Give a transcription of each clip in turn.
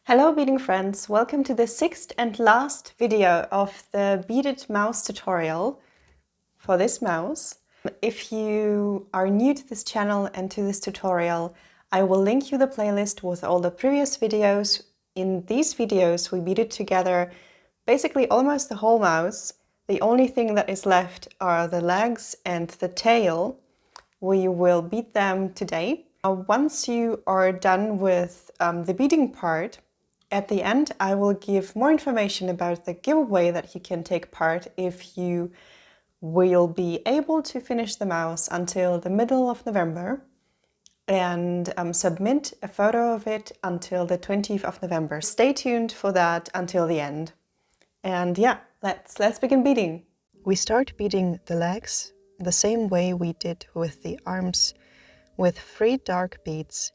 Hello beading friends, welcome to the sixth and last video of the beaded mouse tutorial for this mouse. If you are new to this channel and to this tutorial, I will link you the playlist with all the previous videos. In these videos we beaded together basically almost the whole mouse. The only thing that is left are the legs and the tail. We will bead them today. Once you are done with the beading part, at the end, I will give more information about the giveaway that you can take part if you will be able to finish the mouse until the middle of November and submit a photo of it until the 20th of November. Stay tuned for that until the end. And yeah, let's begin beading. We start beading the legs the same way we did with the arms, with 3 dark beads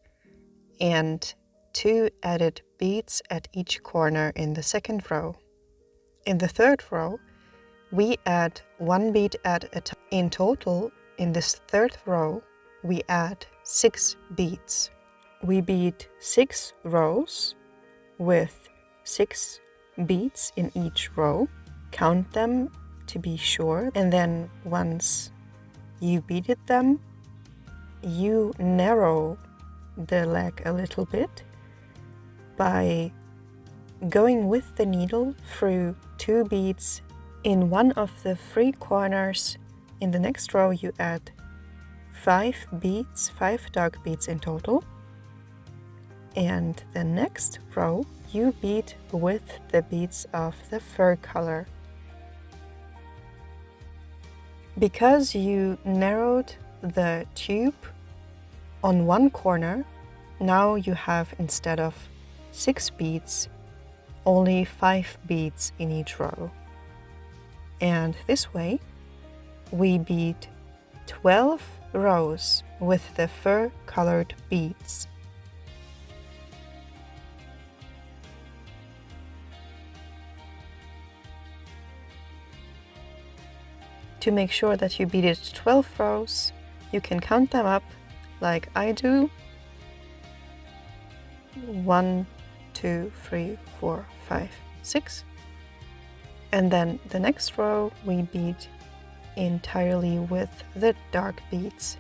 and 2 added beads at each corner in the second row. In the third row, we add 1 bead at a time. In total, in this third row, we add 6 beads. We bead 6 rows with 6 beads in each row. Count them to be sure, and then once you beaded them, you narrow the leg a little bit by going with the needle through 2 beads in one of the 3 corners. In the next row you add 5 beads, 5 dark beads in total, and the next row you bead with the beads of the fur color. Because you narrowed the tube on one corner, now you have, instead of 6 beads, only 5 beads in each row. And this way we bead 12 rows with the fur colored beads. To make sure that you beaded 12 rows, you can count them up like I do. 1, 2, 3, 4, 5, 6. And then the next row we bead entirely with the dark beads.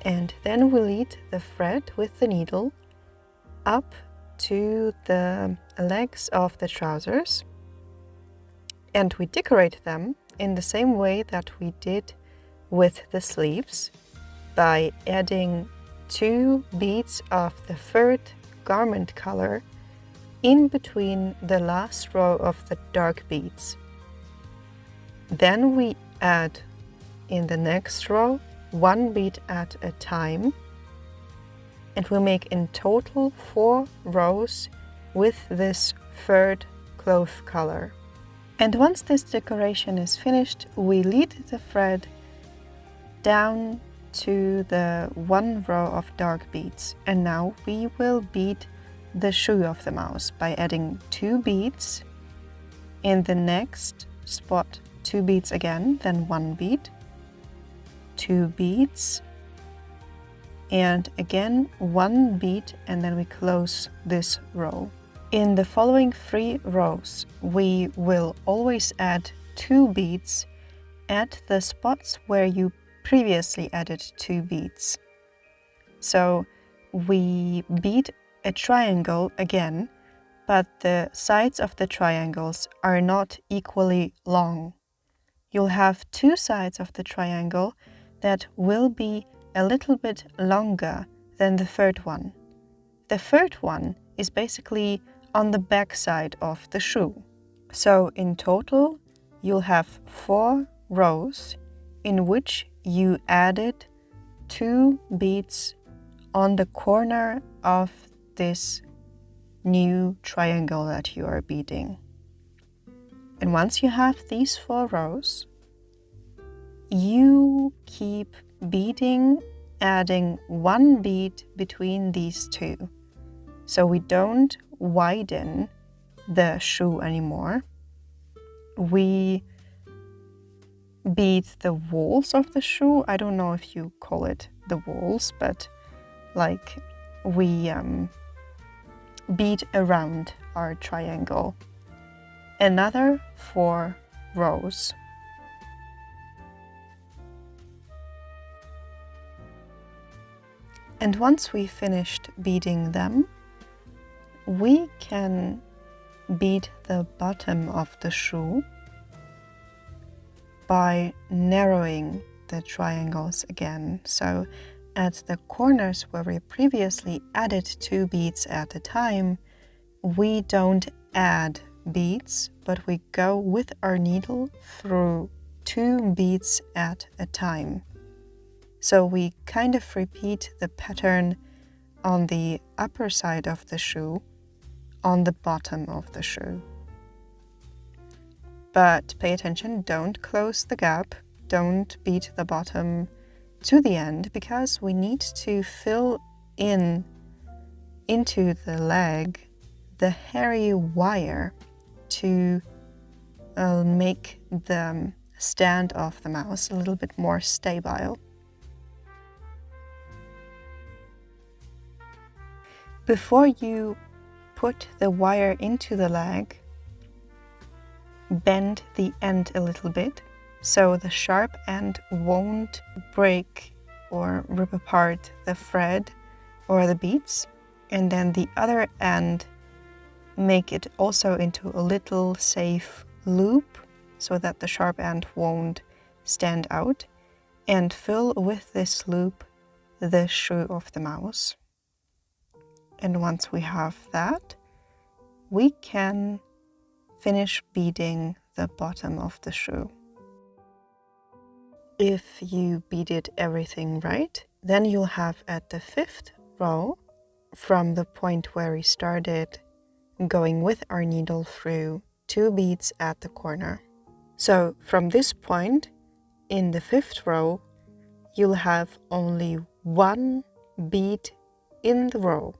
And then we lead the thread with the needle up to the legs of the trousers. And we decorate them in the same way that we did with the sleeves, by adding 2 beads of the furred garment color in between the last row of the dark beads. Then we add in the next row 1 bead at a time, and we make in total 4 rows with this furred cloth color. And once this decoration is finished, we lead the thread down to the 1 row of dark beads, and now we will bead the shoe of the mouse by adding 2 beads. In the next spot 2 beads again, then 1 bead, 2 beads, and again 1 bead, and then we close this row. In the following 3 rows we will always add 2 beads at the spots where you previously added 2 beads. So we bead a triangle again, but the sides of the triangles are not equally long. You'll have 2 sides of the triangle that will be a little bit longer than the third one. The third one is basically on the back side of the shoe. So in total you'll have 4 rows in which you added 2 beads on the corner of this new triangle that you are beading. And once you have these 4 rows, you keep beading, adding 1 bead between these 2. So we don't widen the shoe anymore. We bead the walls of the shoe. I don't know if you call it the walls, but like we bead around our triangle. Another 4 rows. And once we finished beading them, we can bead the bottom of the shoe by narrowing the triangles again. So at the corners where we previously added 2 beads at a time, we don't add beads, but we go with our needle through 2 beads at a time. So we kind of repeat the pattern on the upper side of the shoe, on the bottom of the shoe. But pay attention, don't close the gap, don't beat the bottom to the end, because we need to fill into the leg the hairy wire to make the stand of the mouse a little bit more stable. Before you put the wire into the leg, bend the end a little bit so the sharp end won't break or rip apart the thread or the beads, and then the other end make it also into a little safe loop so that the sharp end won't stand out, and fill with this loop the shoe of the mouse. And once we have that, we can finish beading the bottom of the shoe. If you beaded everything right, then you'll have at the 5th row, from the point where we started, going with our needle through 2 beads at the corner. So from this point, in the 5th row, you'll have only 1 bead in the row.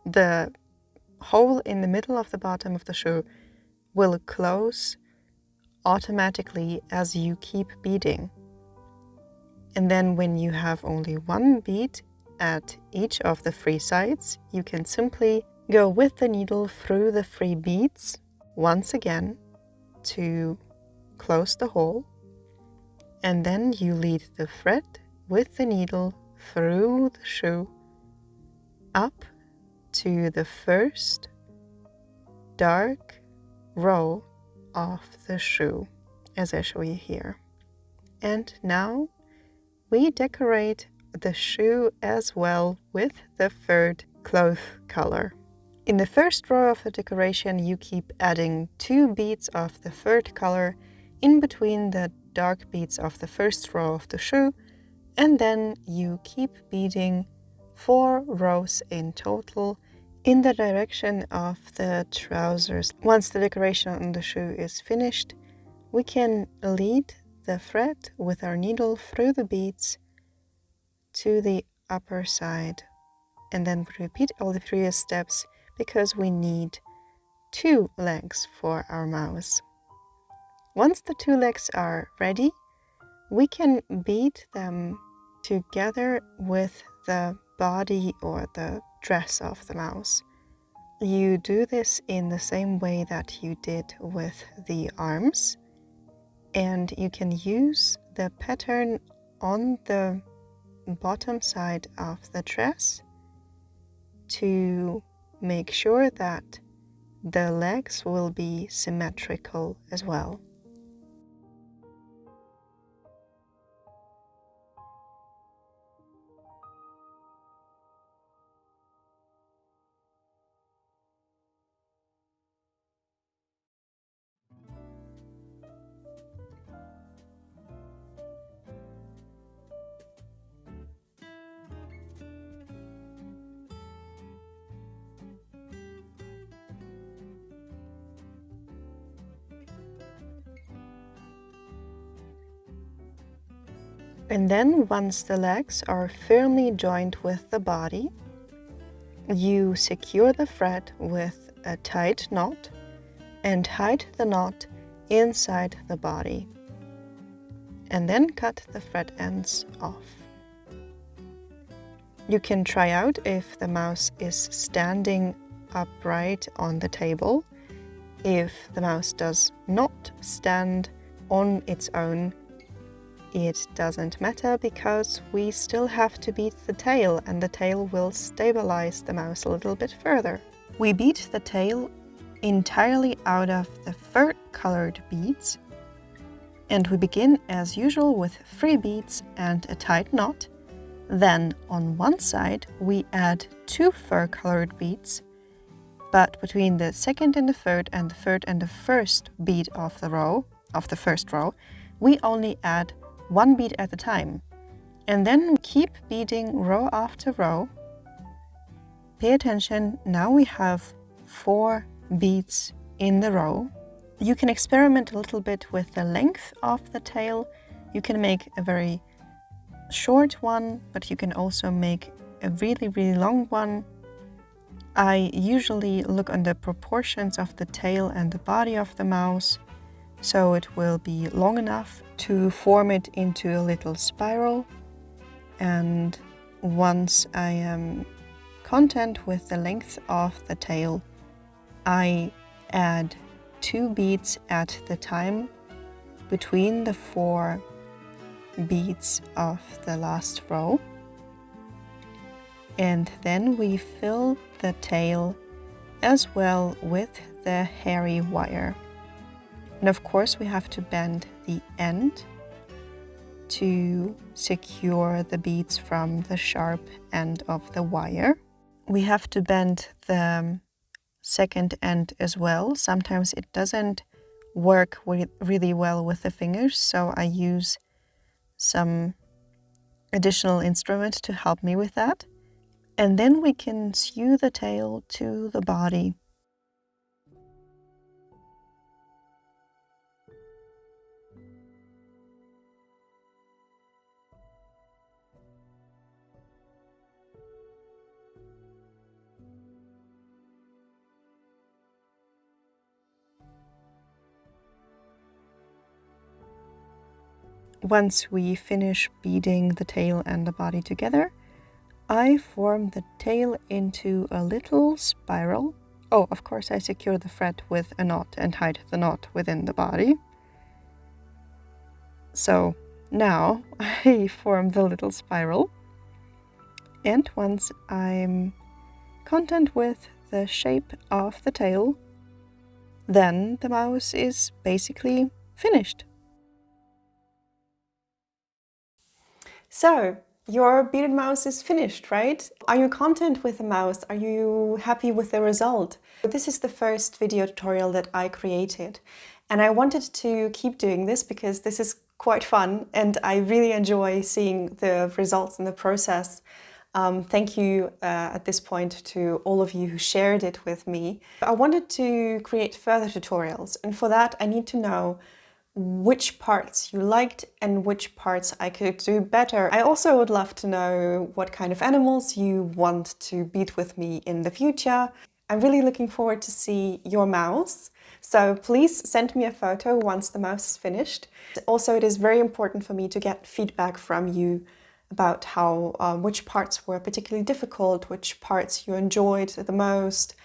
The hole in the middle of the bottom of the shoe will close automatically as you keep beading. And then when you have only 1 bead at each of the 3 sides, you can simply go with the needle through the 3 beads once again to close the hole, and then you lead the thread with the needle through the shoe up to the first dark row of the shoe, as I show you here. And now we decorate the shoe as well with the 3rd cloth color. In the first row of the decoration, you keep adding 2 beads of the 3rd color in between the dark beads of the 1st row of the shoe, and then you keep beading 4 rows in total in the direction of the trousers. Once the decoration on the shoe is finished, we can lead the thread with our needle through the beads to the upper side, and then repeat all the previous steps because we need 2 legs for our mouse. Once the 2 legs are ready, we can bead them together with the body or the dress of the mouse. You do this in the same way that you did with the arms, and you can use the pattern on the bottom side of the dress to make sure that the legs will be symmetrical as well. And then once the legs are firmly joined with the body, you secure the thread with a tight knot and hide the knot inside the body, and then cut the thread ends off. You can try out if the mouse is standing upright on the table. If the mouse does not stand on its own, it doesn't matter because we still have to bead the tail, and the tail will stabilize the mouse a little bit further. We bead the tail entirely out of the fur-colored beads, and we begin as usual with 3 beads and a tight knot. Then on one side we add 2 fur-colored beads, but between the second and the third and the first bead of the first row, we only add 1 bead at a time. And then keep beading row after row. Pay attention, now we have 4 beads in the row. You can experiment a little bit with the length of the tail. You can make a very short one, but you can also make a really long one. I usually look on the proportions of the tail and the body of the mouse, so it will be long enough to form it into a little spiral. And once I am content with the length of the tail, I add 2 beads at the time between the 4 beads of the last row. And then we fill the tail as well with the hairy wire. And of course we have to bend the end to secure the beads from the sharp end of the wire. We have to bend the second end as well. Sometimes it doesn't work really well with the fingers, so I use some additional instrument to help me with that. And then we can sew the tail to the body. Once we finish beading the tail and the body together, I form the tail into a little spiral. Oh, of course I secure the thread with a knot and hide the knot within the body. So now I form the little spiral. And once I'm content with the shape of the tail, then the mouse is basically finished. So, your beaded mouse is finished, right? Are you content with the mouse? Are you happy with the result? This is the first video tutorial that I created, and I wanted to keep doing this because this is quite fun and I really enjoy seeing the results and the process. Thank you at this point to all of you who shared it with me. I wanted to create further tutorials, and for that I need to know which parts you liked and which parts I could do better. I also would love to know what kind of animals you want to bead with me in the future. I'm really looking forward to see your mouse, so please send me a photo once the mouse is finished. Also, it is very important for me to get feedback from you about how which parts were particularly difficult, which parts you enjoyed the most,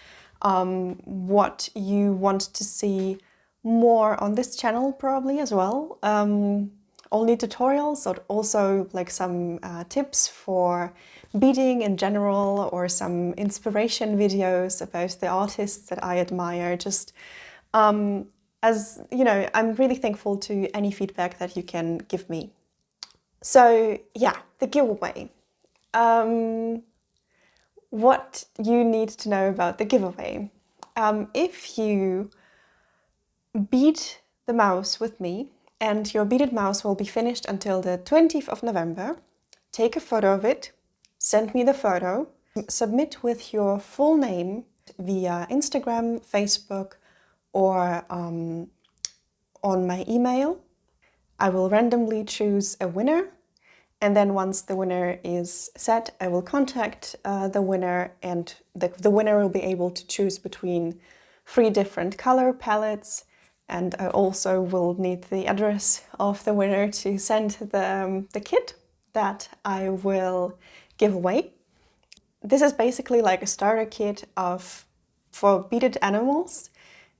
what you want to see more on this channel probably as well. Only tutorials, or also like some tips for beading in general, or some inspiration videos about the artists that I admire. Just as you know, I'm really thankful to any feedback that you can give me. So yeah, the giveaway. What you need to know about the giveaway. If you bead the mouse with me, and your beaded mouse will be finished until the 20th of November, take a photo of it, send me the photo, submit with your full name via Instagram, Facebook, or on my email. I will randomly choose a winner, and then once the winner is set, I will contact the winner, and the winner will be able to choose between 3 different color palettes. And I also will need the address of the winner to send the kit that I will give away. This is basically like a starter kit of for beaded animals,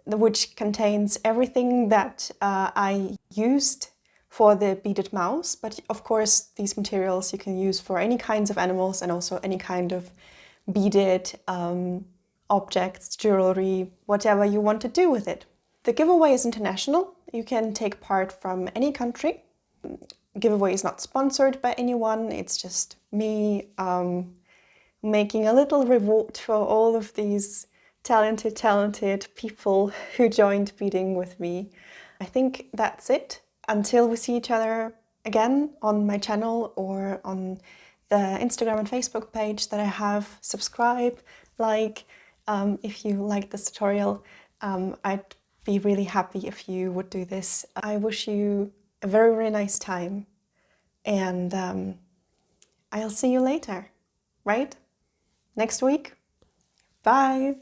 which contains everything that I used for the beaded mouse. But of course, these materials you can use for any kinds of animals and also any kind of beaded objects, jewelry, whatever you want to do with it. The giveaway is international. You can take part from any country. Giveaway is not sponsored by anyone. It's just me making a little reward for all of these talented people who joined beading with me. I think that's it. Until we see each other again on my channel or on the Instagram and Facebook page that I have, subscribe, like, if you liked this tutorial. I'd be really happy if you would do this. I wish you a very, very nice time, and I'll see you later, right? Next week. Bye!